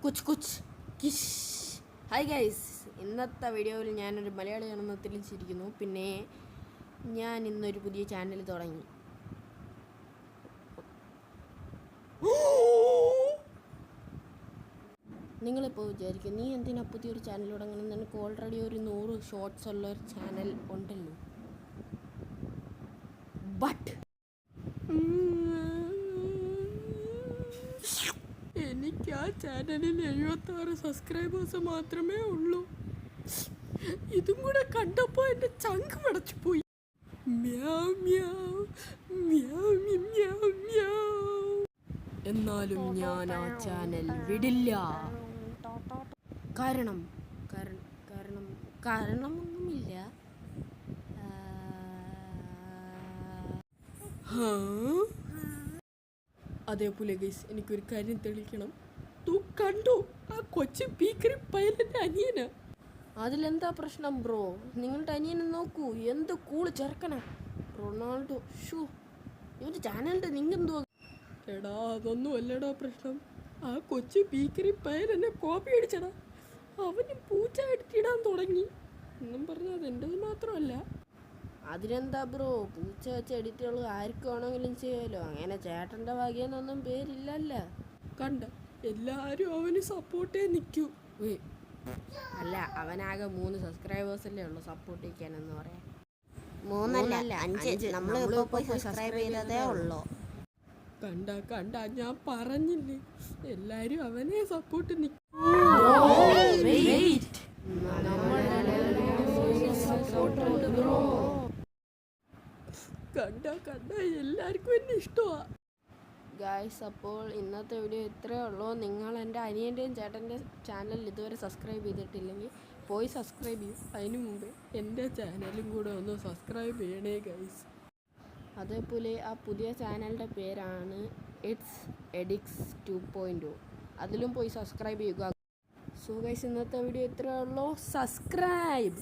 കുച്ച് കുച്ച് Kish. Hi guys, ഇന്നത്തെ വീഡിയോയിൽ ഞാനൊരു മലയാളിയാണെന്ന് തെളിയിച്ചിരിക്കുന്നു. പിന്നെ ഞാൻ ഇന്നൊരു പുതിയ ചാനൽ തുടങ്ങി. നിങ്ങളിപ്പോൾ വിചാരിക്കും, നീ എന്തിനാ പുതിയൊരു ചാനൽ തുടങ്ങണം? നിനക്ക് ഓൾറെഡി ഒരു 100 ഷോർട്സ് ഉള്ള ഒരു ചാനൽ ഉണ്ടല്ലോ. ബട്ട് എനിക്ക് ആ ചാനലിൽ 76 സബ്സ്ക്രൈബേഴ്സ് മാത്രമേ ഉള്ളൂ. ഇതും കൂടെ കണ്ടപ്പോൾ എൻ്റെ ചങ്ക് പടച്ചു പോയി. എന്നാലും ഞാൻ ആ ചാനൽ വിടില്ല. കാരണമൊന്നുമില്ല. അതേപോലെ ഗൈസ്, എനിക്കൊരു കാര്യം തെളിയിക്കണം. കണ്ടോ, ആ കൊച്ചു പീക്കറി പൈലൻ്റെ അനിയനാ. അതിലെന്താ പ്രശ്നം ബ്രോ? നിങ്ങളുടെ അനിയനെ നോക്കൂ, എന്ത് കൂള് ചെറുക്കനാ റൊണാൾഡോ. ഷൂ, ഇവൻ്റെ ചാനലിൻ്റെ നിങ്ങെന്തോ. എടാ, അതൊന്നും അല്ലടാ പ്രശ്നം. ആ കൊച്ചു പീക്കറി പൈലനെ കോപ്പി അടിച്ചടാ. അവന് പൂച്ച എടുത്തിടാൻ തുടങ്ങി എന്നും പറഞ്ഞാൽ അതെൻ്റെത് മാത്രമല്ല. അതിനെന്താ ബ്രോ, പൂച്ച വെച്ച എഡിറ്റുകൾ ആർക്ക് വേണമെങ്കിലും ചെയ്യാമല്ലോ. അങ്ങനെ ചേട്ടൻ്റെ വകയെന്നൊന്നും പേരില്ലല്ല. കണ്ട, എല്ലാവരും അവന് സപ്പോർട്ടേ നിൽക്കൂ. അല്ല, അവനാകെ 3 സബ്സ്ക്രൈബേഴ്സല്ലേ ഉള്ളൂ സപ്പോർട്ട് ചെയ്യാനെന്ന് പറയാം. 3 അല്ല 5. നമ്മളിപ്പോൾ സബ്സ്ക്രൈബ് ചെയ്തതേ ഉള്ളൂ. കണ്ട ഞാൻ പറഞ്ഞില്ലേ, എല്ലാരും അവനെ സപ്പോർട്ട് നിൽക്കും. കണ്ട എല്ലാവർക്കും എന്നെ ഇഷ്ടമാണ് ഗായ്സ്. അപ്പോൾ ഇന്നത്തെ വീഡിയോ ഇത്രയേ ഉള്ളൂ. നിങ്ങൾ എൻ്റെ അനിയൻ്റെയും ചേട്ടൻ്റെ ചാനൽ ഇതുവരെ സബ്സ്ക്രൈബ് ചെയ്തിട്ടില്ലെങ്കിൽ പോയി സബ്സ്ക്രൈബ് ചെയ്യും. അതിനു മുമ്പ് എൻ്റെ ചാനലും കൂടെ ഒന്ന് സബ്സ്ക്രൈബ് ചെയ്യണേ ഗൈസ്. അതേപോലെ ആ പുതിയ ചാനലിൻ്റെ പേരാണ് ഇറ്റ്സ് എഡിക്സ് 2.0. അതിലും പോയി സബ്സ്ക്രൈബ് ചെയ്യുക. സോ ഗൈസ്, ഇന്നത്തെ വീഡിയോ ഇത്രയേ ഉള്ളൂ. സബ്സ്ക്രൈബ്.